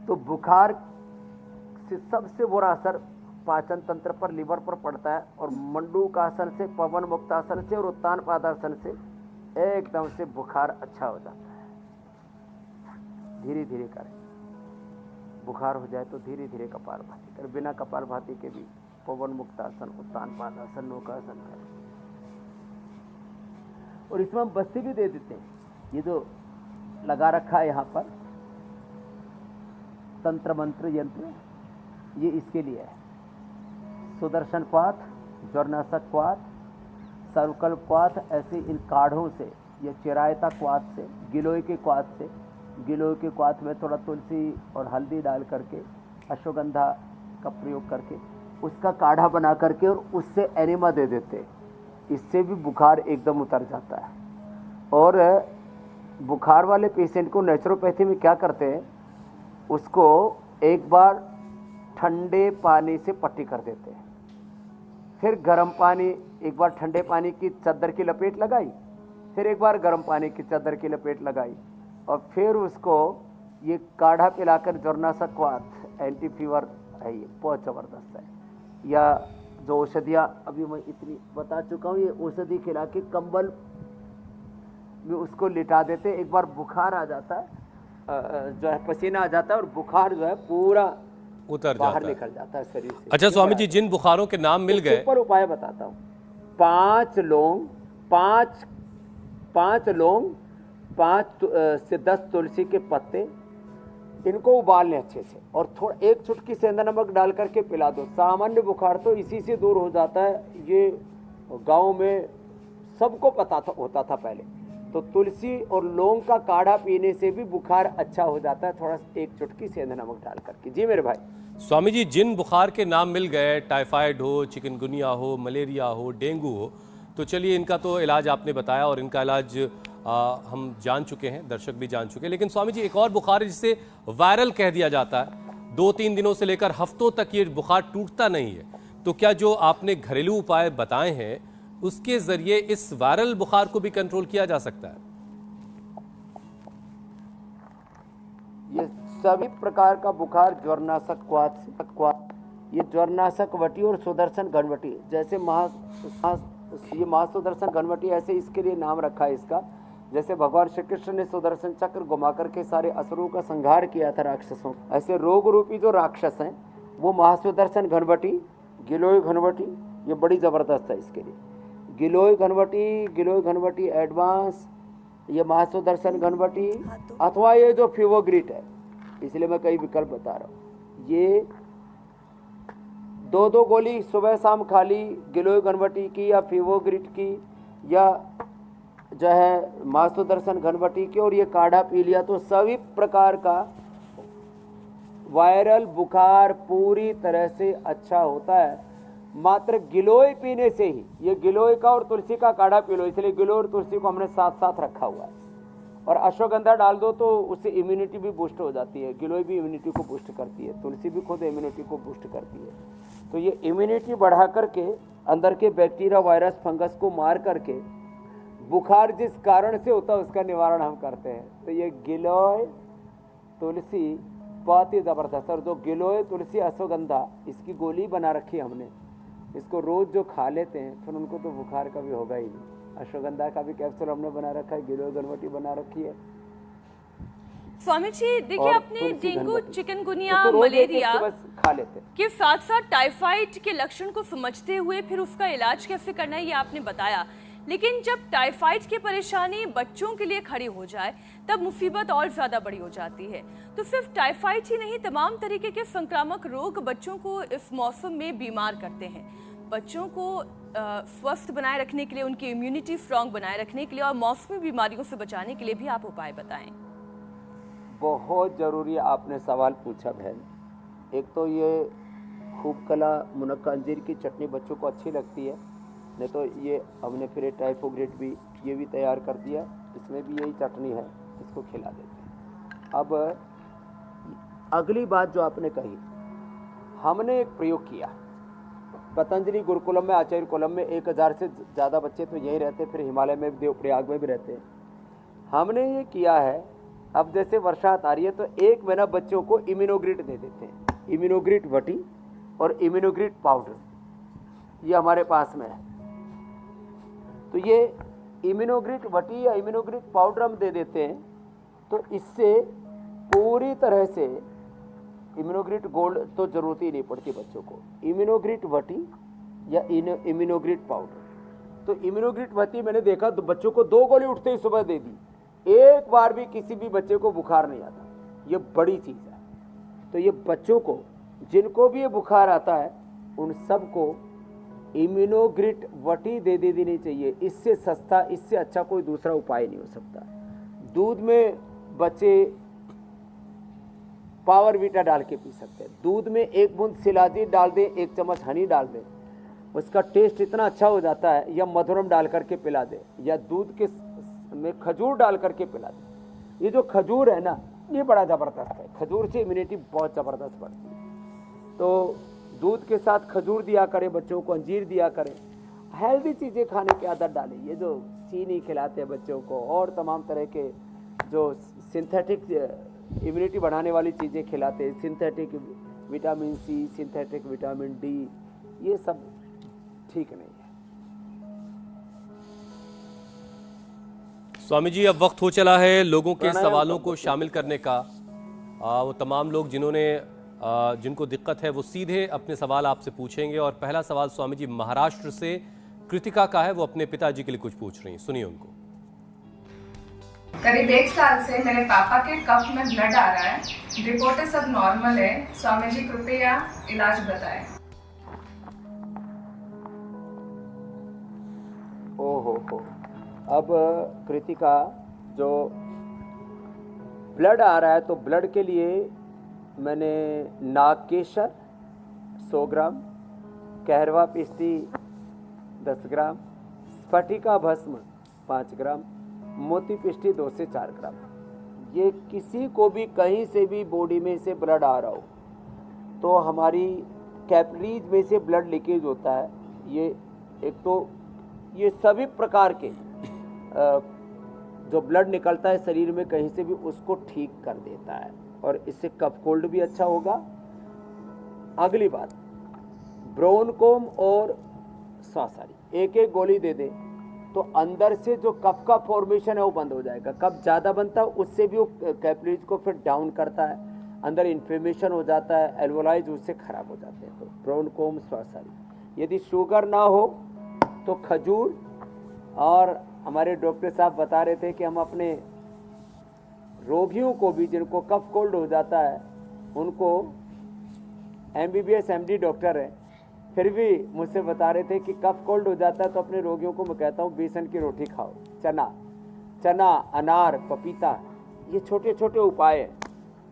तो बुखार से सबसे बुरा असर पाचन तंत्र पर, लिवर पर पड़ता है। और मंडूकासन से, पवन मुक्तासन से और उत्तान पादासन से एकदम से बुखार अच्छा हो जाता है। धीरे धीरे करें, बुखार हो जाए तो धीरे धीरे कपालभाति करें, बिना कपालभाति के भी पवन मुक्तासन, उत्तान पादासन, नौकासन करें। और इसमें हम बस्ती भी दे देते हैं। ये जो लगा रखा है यहाँ पर तंत्र मंत्र यंत्र, ये इसके लिए है। सुदर्शन क्वाथ, ज्वरनाशक क्वाथ, सर्वकल्प क्वाथ, ऐसे इन काढ़ों से, या चिरायता क्वाथ से, गिलोय के क्वाथ से, गिलोय के क्वाथ में थोड़ा तुलसी और हल्दी डाल करके, अश्वगंधा का प्रयोग करके उसका काढ़ा बना करके और उससे एनिमा दे देते, इससे भी बुखार एकदम उतर जाता है। और बुखार वाले पेशेंट को नेचुरोपैथी में क्या करते हैं, उसको एक बार ठंडे पानी से पट्टी कर देते हैं, फिर गर्म पानी, एक बार ठंडे पानी की चादर की लपेट लगाई, फिर एक बार गर्म पानी की चादर की लपेट लगाई, और फिर उसको ये काढ़ा पिलाकर, ज्वरनाशक क्वाथ एंटी फीवर है, ये बहुत ज़बरदस्त है। या जो औषधियाँ अभी मैं इतनी बता चुका हूँ, ये औषधि खिला के कंबल में उसको लिटा देते, एक बार बुखार आ जाता है, जो है पसीना आ जाता है और बुखार जो है पूरा उतर बाहर निकल जाता है शरीर से। अच्छा स्वामी जी, जिन बुखारों के नाम मिल गए, सुपर उपाय बताता हूँ। 5 लौंग, 5 लौंग, 5 से 10 तुलसी के पत्ते, इनको उबाल लें अच्छे से और थोड़ा 1 चुटकी सेंधा नमक डाल करके पिला दो। सामान्य बुखार तो इसी से दूर हो जाता है, ये गाँव में सबको पता होता था पहले। तो तुलसी और लौंग का काढ़ा पीने से भी बुखार अच्छा हो जाता है, थोड़ा 1 चुटकी सेंधा नमक डाल करके। जी मेरे भाई। स्वामी जी, जिन बुखार के नाम मिल गए, टाइफाइड हो, चिकनगुनिया हो, मलेरिया हो, डेंगू हो, तो चलिए इनका तो इलाज आपने बताया और इनका इलाज हम जान चुके हैं, दर्शक भी जान चुके हैं। लेकिन स्वामी जी, एक और बुखार है जिसे वायरल कह दिया जाता है, 2-3 दिनों से लेकर हफ्तों तक ये बुखार टूटता नहीं है, तो क्या जो आपने घरेलू उपाय बताए हैं उसके जरिए इस वायरल बुखार को भी कंट्रोल किया जा सकता है? ये सभी प्रकार का बुखार ज्वरनाशक क्वाथ, ये ज्वरनाशक वटी और सुदर्शन घनवटी, जैसे ये महासुदर्शन घनवटी, ऐसे इसके लिए नाम रखा है इसका। जैसे भगवान श्री कृष्ण ने सुदर्शन चक्र घुमा करके सारे असुरों का संहार किया था राक्षसों, ऐसे रोग रूपी जो राक्षस हैं वो महासुदर्शन घनवटी, गिलोय घनवटी, ये बड़ी जबरदस्त है इसके लिए। गिलोय घनवटी एडवांस, ये महासुदर्शन घनवटी, अथवा ये जो फीवोग्रिट है, इसलिए मैं कई विकल्प बता रहा हूँ। ये 2-2 गोली सुबह शाम खाली गिलोय घनवटी की या फीवोग्रिट की या जो है महासुदर्शन घनवटी की, और ये काढ़ा पी लिया तो सभी प्रकार का वायरल बुखार पूरी तरह से अच्छा होता है। मात्र गिलोय पीने से ही, ये गिलोय का और तुलसी का काढ़ा पी लो, इसलिए गिलोय और तुलसी को हमने साथ साथ रखा हुआ है। और अश्वगंधा डाल दो तो उससे इम्यूनिटी भी बूस्ट हो जाती है। गिलोय भी इम्यूनिटी को बूस्ट करती है, तुलसी भी खुद इम्यूनिटी को बूस्ट करती है। तो ये इम्यूनिटी बढ़ा करके अंदर के बैक्टीरिया, वायरस, फंगस को मार करके बुखार जिस कारण से होता है उसका निवारण हम करते हैं। तो ये गिलोय तुलसी बहुत ही ज़बरदस्त, और जो गिलोय तुलसी अश्वगंधा इसकी गोली बना रखी है हमने, इसको रोज़ जो खा लेते हैं फिर उनको तो बुखार का भी होगा ही नहीं। अश्वगंधा का भी कैप्सूल हमने बना रखा है, गिलोय घनवटी बना रखी है। स्वामी जी देखिए, आपने डेंगू, चिकनगुनिया, तो मलेरिया खा लेते के साथ साथ टाइफाइड के लक्षण को समझते हुए फिर उसका इलाज कैसे करना है ये आपने बताया, लेकिन जब टाइफाइड की परेशानी बच्चों के लिए खड़ी हो जाए तब मुसीबत और ज्यादा बड़ी हो जाती है। तो सिर्फ टाइफाइड ही नहीं, तमाम तरीके के संक्रामक रोग बच्चों को इस मौसम में बीमार करते हैं। बच्चों को स्वस्थ बनाए रखने के लिए, उनकी इम्यूनिटी स्ट्रांग बनाए रखने के लिए और मौसमी बीमारियों से बचाने के लिए भी आप उपाय बताएं। बहुत ज़रूरी आपने सवाल पूछा बहन। एक तो ये खूब कला मुनक्का अंजीर की चटनी बच्चों को अच्छी लगती है, नहीं तो ये हमने फिर टाइफोग्रेट भी ये भी तैयार कर दिया, इसमें भी यही चटनी है, इसको खिला देते हैं। अब अगली बात जो आपने कही, हमने एक प्रयोग किया पतंजलि गुरुकुलम में, आचार्य कुलम में 1000 से ज़्यादा बच्चे तो यहीं रहते, फिर हिमालय में, देवप्रयाग में भी रहते हैं। हमने ये किया है, अब जैसे बरसात आ रही है तो 1 महीना बच्चों को इम्यूनोग्रिट दे देते हैं। इम्यूनोग्रिट वटी और इम्यूनोग्रिट पाउडर ये हमारे पास में है। तो ये इम्यूनोग्रिट वटी या इम्यूनोग्रिट पाउडर हम दे देते हैं, तो इससे पूरी तरह से इम्यूनोग्रिट गोल्ड तो जरूरत ही नहीं पड़ती बच्चों को। इम्यूनोग्रिट वटी या इम्यूनोग्रिट पाउडर, तो इम्यूनोग्रिट वटी मैंने देखा तो बच्चों को 2 गोली उठते ही सुबह दे दी, एक बार भी किसी भी बच्चे को बुखार नहीं आता। ये बड़ी चीज़ है। तो ये बच्चों को जिनको भी ये बुखार आता है उन सबको इम्यूनोग्रिट वटी दे देनी चाहिए। इससे सस्ता, इससे अच्छा कोई दूसरा उपाय नहीं हो सकता। दूध में बच्चे पावर वीटा डाल के पी सकते हैं। दूध में 1 बूंद शिलाजीत डाल दें, 1 चम्मच हनी डाल दें, उसका टेस्ट इतना अच्छा हो जाता है। या मधुरम डाल करके पिला दें, या दूध के में खजूर डाल करके पिला दें। ये जो खजूर है ना, ये बड़ा ज़बरदस्त है। खजूर से इम्यूनिटी बहुत ज़बरदस्त बढ़ती है। तो दूध के साथ खजूर दिया करें बच्चों को, अंजीर दिया करें, हेल्दी चीज़ें खाने की आदत डालें। ये जो चीनी खिलाते हैं बच्चों को और तमाम तरह के जो सिंथेटिक इम्यूनिटी बढ़ाने वाली चीज़ें खिलाते हैं, synthetic vitamin C, synthetic vitamin D, ये सब ठीक नहीं है। स्वामी जी, अब वक्त हो चला है लोगों के सवालों को शामिल करने का। वो तमाम लोग जिनको दिक्कत है वो सीधे अपने सवाल आपसे पूछेंगे। और पहला सवाल स्वामी जी महाराष्ट्र से कृतिका का है, वो अपने पिताजी के लिए कुछ पूछ रही हैं, सुनिए उनको। करीब 1 साल से मेरे पापा के कफ में ब्लड आ रहा है, रिपोर्टें सब नॉर्मल है। स्वामी जी कृपया इलाज बताएं। ओहो हो, अब कृतिका, जो ब्लड आ रहा है तो ब्लड के लिए मैंने नागकेशर 100 ग्राम, कहरवा पिस्ती 10 ग्राम, स्फटिका भस्म 5 ग्राम, मोती पिष्टी 2 से 4 ग्राम। ये किसी को भी कहीं से भी बॉडी में से ब्लड आ रहा हो तो हमारी कैपिलरीज में से ब्लड लीकेज होता है, ये एक तो ये सभी प्रकार के जो ब्लड निकलता है शरीर में कहीं से भी उसको ठीक कर देता है और इससे कफ कोल्ड भी अच्छा होगा। अगली बात, ब्रोनकोम और सांसारी एक एक गोली दे दे तो अंदर से जो कफ का फॉर्मेशन है वो बंद हो जाएगा। कफ ज़्यादा बनता है उससे भी वो कैपिलरीज को फिर डाउन करता है, अंदर इन्फ्लेमेशन हो जाता है, एल्वोलाइज उससे खराब हो जाते हैं। तो ब्रोनकोम सांसारी। यदि शुगर ना हो तो खजूर, और हमारे डॉक्टर साहब बता रहे थे कि हम अपने रोगियों को भी जिनको कफ कोल्ड हो जाता है उनको, MBBS MD डॉक्टर हैं, फिर भी मुझसे बता रहे थे कि कफ कोल्ड हो जाता है तो अपने रोगियों को मैं कहता हूँ बेसन की रोटी खाओ, चना, अनार, पपीता, ये छोटे छोटे उपाय हैं,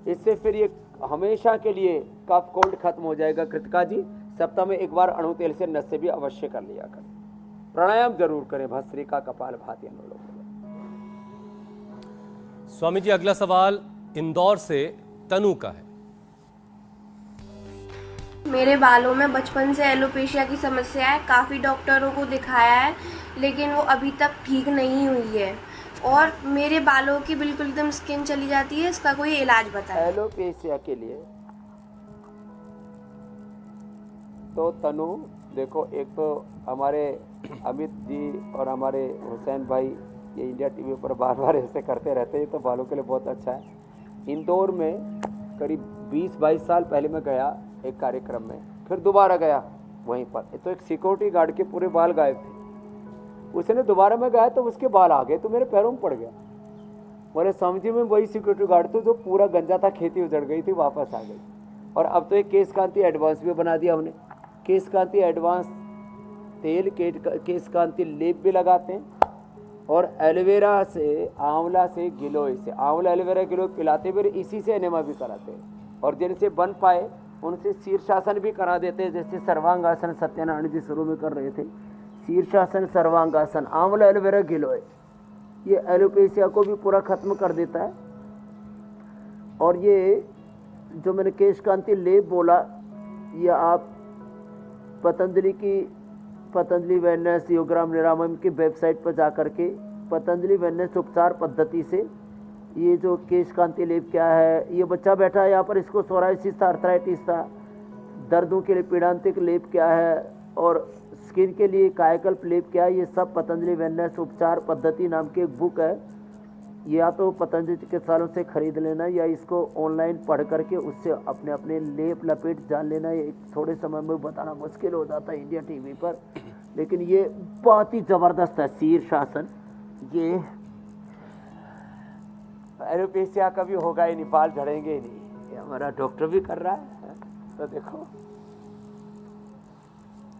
इससे फिर ये हमेशा के लिए कफ कोल्ड खत्म हो जाएगा। कृतिका जी, सप्ताह में एक बार अणु तेल से नस से भी अवश्य कर लिया करें। प्राणायाम जरूर करें, भस्त्रिका, कपालभाति, अनुलोम। स्वामी जी, अगला सवाल इंदौर से तनु का है। मेरे बालों में बचपन से एलोपेशिया की समस्या है, काफ़ी डॉक्टरों को दिखाया है लेकिन वो अभी तक ठीक नहीं हुई है और मेरे बालों की बिल्कुल एकदम स्किन चली जाती है, इसका कोई इलाज बताएं। एलोपेशिया के लिए तो तनु देखो, एक तो हमारे अमित जी और हमारे हुसैन भाई ये इंडिया टीवी पर बार बार ऐसे करते रहते हैं, तो बालों के लिए बहुत अच्छा है। इंदौर में करीब 20-22 साल पहले मैं गया एक कार्यक्रम में, फिर दोबारा गया वहीं पर, तो एक सिक्योरिटी गार्ड के पूरे बाल गायब थे। उसने दोबारा में गया तो उसके बाल आ गए, तो मेरे पैरों में पड़ गया। बोले समझी में वही सिक्योरिटी गार्ड तो जो पूरा गंजा था, खेती उजड़ गई थी, वापस आ गई। और अब तो एक केश कांति एडवांस भी बना दिया हमने, केश कांति एडवांस तेल, केश कांति लेप भी लगाते हैं और एलोवेरा से, आंवला से, गिलोय से, आंवला एलोवेरा गिलोय पिलाते हुए इसी से एनेमा भी कराते हैं। और जिनसे बन पाए उनसे शीर्षासन भी करा देते हैं, जैसे सर्वांगासन सत्यनारायण जी शुरू में कर रहे थे, शीर्षासन, सर्वांगासन, आंवला एलोवेरा गिलोय, ये एलोपेशिया को भी पूरा खत्म कर देता है। और ये जो मैंने केश कांति लेप बोला, ये आप पतंजलि वेलनेस योगराम निरामयम की वेबसाइट पर जा कर के पतंजलि वेलनेस उपचार पद्धति से ये जो केश कांति लेप क्या है, ये बच्चा बैठा है यहाँ पर, इसको सोराइसिस था, अर्थराइटिस था, दर्दों के लिए पीड़ांतिक लेप क्या है और स्किन के लिए कायाकल्प लेप क्या है, ये सब पतंजलि वेलनेस उपचार पद्धति नाम की एक बुक है। या तो पतंजलि चिकित्सालयों से खरीद लेना या इसको ऑनलाइन पढ़ करके उससे अपने अपने लेप लपेट जान लेना। ये थोड़े समय में बताना मुश्किल हो जाता है इंडिया टीवी पर, लेकिन ये बहुत ही ज़बरदस्त है शीर्षासन। ये एलोपेशिया का भी होगा ही नहीं, बाल झड़ेंगे ही नहीं, ये हमारा डॉक्टर भी कर रहा है। तो देखो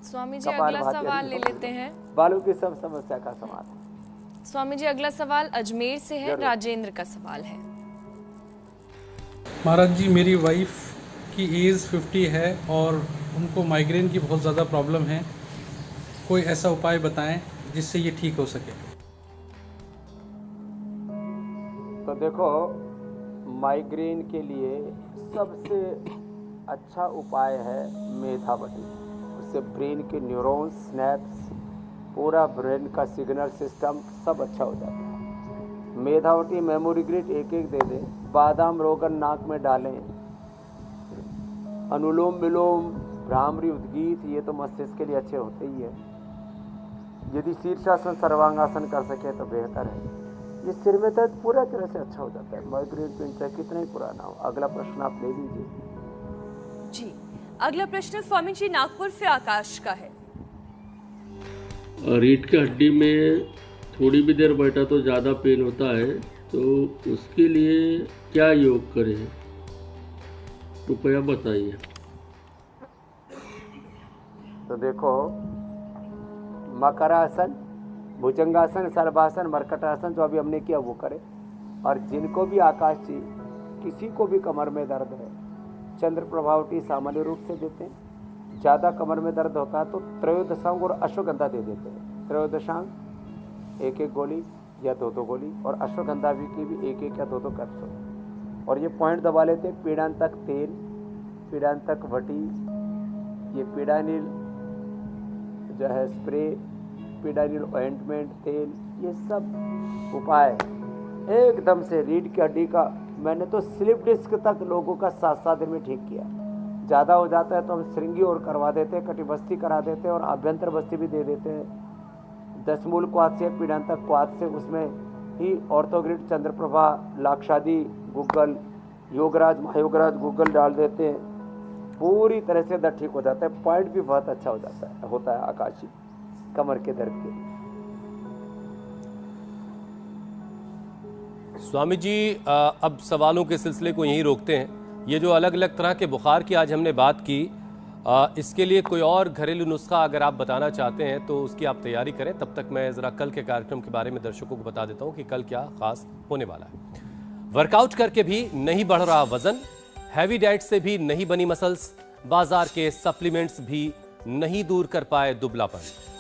स्वामी जी, अगला सवाल ले लेते हैं। बालों की सब समस्या का समाधान। स्वामी जी, अगला सवाल अजमेर से है, राजेंद्र का सवाल है। महाराज जी, मेरी वाइफ की एज 50 है और उनको माइग्रेन की बहुत ज़्यादा प्रॉब्लम है, कोई ऐसा उपाय बताएं जिससे ये ठीक हो सके। तो देखो, माइग्रेन के लिए सबसे अच्छा उपाय है मेधावटी। उससे ब्रेन के न्यूरॉन्स, स्नैप्स, पूरा ब्रेन का सिग्नल सिस्टम सब अच्छा हो जाता है। मेधावटी मेमोरी ग्रिड एक एक दे दें, बादाम रोगन नाक में डालें, अनुलोम विलोम, भ्रामरी, उद्गीत, ये तो मस्तिष्क के लिए अच्छे होते ही है। यदि शीर्षासन, सर्वांगासन कर सके तो बेहतर है। ये सिर में दर्द पूरा तरह से अच्छा हो जाता है, माइग्रेन पेन चाहे कितना ही पुराना हो। अगला प्रश्न आप ले लीजिए जी। अगला प्रश्न स्वामी जी नागपुर से आकाश का है। रीढ़ की हड्डी में थोड़ी भी देर बैठा तो ज़्यादा पेन होता है, तो उसके लिए क्या योग करें, कृपया बताइए। तो देखो, मकरासन, भुजंगासन, सर्वासन, मरकटासन जो अभी हमने किया वो करें। और जिनको भी आकाश जी, किसी को भी कमर में दर्द है, चंद्र प्रभावटी सामान्य रूप से देते हैं। ज़्यादा कमर में दर्द होता है तो त्रयोदशांग और अश्वगंधा दे देते हैं। त्रयोदशांग एक एक गोली या दो गोली, और अश्वगंधा भी की भी एक एक या दो कैप्सूल। और ये पॉइंट दबा लेते हैं, पीड़ांतक तेल, पीड़ांतक वटी, ये पीडानिल जो है स्प्रे, पीडानिल ऑइंटमेंट, तेल, ये सब उपाय एकदम से रीढ़ की हड्डी का, मैंने तो स्लिप डिस्क तक लोगों का 7-7 दिन में ठीक किया। ज़्यादा हो जाता है तो हम श्रृंगी और करवा देते हैं, कटिबस्ती करा देते हैं और आभ्यंतर बस्ती भी दे देते हैं। 10 मूल क्वाथ से, पीड़ांतक क्वाथ से, उसमें ही ऑर्थोग्रिड, चंद्रप्रभा, लाक्षादी, गूगल, योगराज, महायोगराज, गूगल डाल देते हैं, पूरी तरह से दर्द ठीक हो जाता है। पॉइंट भी बहुत अच्छा हो जाता है, होता है आकाशी कमर के दर्द के लिए। स्वामी जी, अब सवालों के सिलसिले को यहीं रोकते हैं। ये जो अलग अलग तरह के बुखार की आज हमने बात की, इसके लिए कोई और घरेलू नुस्खा अगर आप बताना चाहते हैं तो उसकी आप तैयारी करें। तब तक मैं ज़रा कल के कार्यक्रम के बारे में दर्शकों को बता देता हूं कि कल क्या खास होने वाला है। वर्कआउट करके भी नहीं बढ़ रहा वजन, हैवी डाइट से भी नहीं बनी मसल्स, बाजार के सप्लीमेंट्स भी नहीं दूर कर पाए दुबलापन,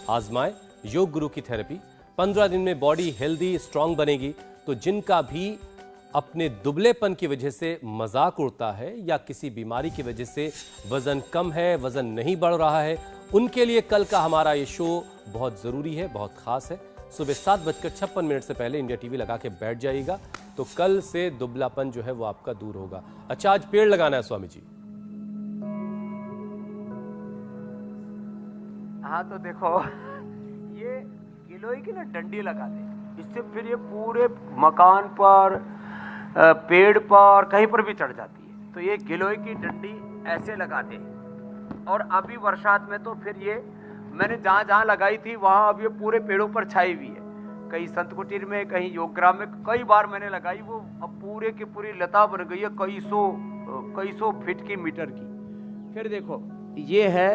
आजमाएं योग गुरु की थेरेपी। 15 दिन में बॉडी हेल्दी स्ट्रांग बनेगी। तो जिनका भी अपने दुबलेपन की वजह से मजाक उड़ता है या किसी बीमारी की वजह से वजन कम है, वजन नहीं बढ़ रहा है, उनके लिए कल का हमारा ये शो बहुत ज़रूरी है, बहुत ख़ास है। सुबह 7:56 से पहले इंडिया टीवी लगा के बैठ जाइएगा, तो कल से दुबलापन जो है वो आपका दूर होगा। अच्छा, आज पेड़ लगाना है स्वामी जी। हाँ, तो देखो, ये गिलोय की ना डंडी लगा दे, इससे फिर ये पूरे मकान पर, पेड़ पर, कहीं पर भी चढ़ जाती है। तो ये गिलोय की डंडी ऐसे लगा दे, और अभी बरसात में तो फिर ये मैंने जहाँ जहाँ लगाई थी वहाँ अब ये पूरे पेड़ों पर छाई हुई है। कहीं संत कुटीर में, कहीं योगग्राम में कई बार मैंने लगाई, वो अब पूरे की पूरी लता बन गई है, कई सौ फीट की, मीटर की। फिर देखो, ये है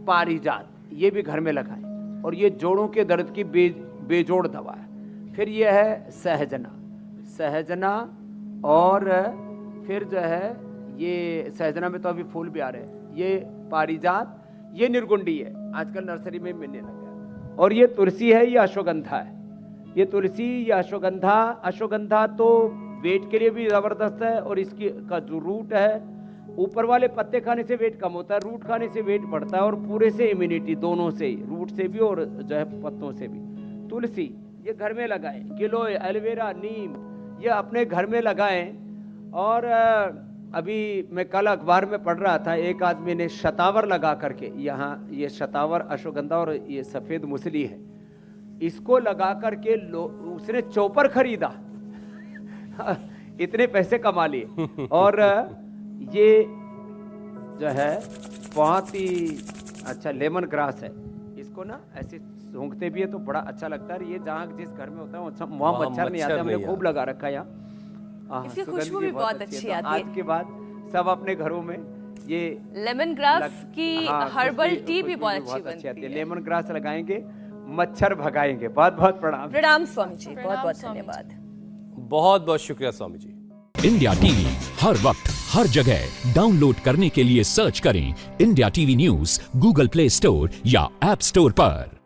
पारिजात, ये भी घर में लगाएं, और ये जोड़ों के दर्द की बेजोड़ दवा है। फिर ये है सहजना, और फिर जो है ये सहजना में तो अभी फूल भी आ रहे हैं, ये पारिजात, ये निर्गुंडी है, आजकल नर्सरी में मिलने लगा। और ये तुलसी है, ये अश्वगंधा है। ये तुलसी, ये अश्वगंधा तो वेट के लिए भी ज़बरदस्त है, और इसकी का जो रूट है, ऊपर वाले पत्ते खाने से वेट कम होता है, रूट खाने से वेट बढ़ता है, और पूरे से इम्यूनिटी, दोनों से ही, रूट से भी और जो है पत्तों से भी। तुलसी ये घर में लगाएं, गिलोय, एलोवेरा, नीम ये अपने घर में लगाएं। और अभी मैं कल अखबार में पढ़ रहा था, एक आदमी ने शतावर लगा करके, यहाँ ये शतावर, अश्वगंधा और ये सफ़ेद मुसली है, इसको लगा करके उसने चौपर खरीदा इतने पैसे कमा लिए। और ये जो है बहुत ही अच्छा लेमन ग्रास है, इसको ना ऐसे सूंघते भी है तो बड़ा अच्छा लगता है। ये जहाँ जिस घर में होता है वहाँ मच्छर नहीं आता, हमने खूब लगा रखा है यहाँ। इसकी खुशबू भी बहुत अच्छी आती है। आज के बाद सब अपने घरों में ये लेमन ग्रास की हर्बल टी भी बहुत अच्छी बनती है। लेमन ग्रास लगाएंगे, मच्छर भगाएंगे। बहुत बहुत प्रणाम। प्रणाम स्वामी जी, बहुत बहुत धन्यवाद। बहुत बहुत शुक्रिया स्वामी जी। इंडिया टीवी हर वक्त हर जगह डाउनलोड करने के लिए सर्च करें India TV news Google play store या ऐप स्टोर पर।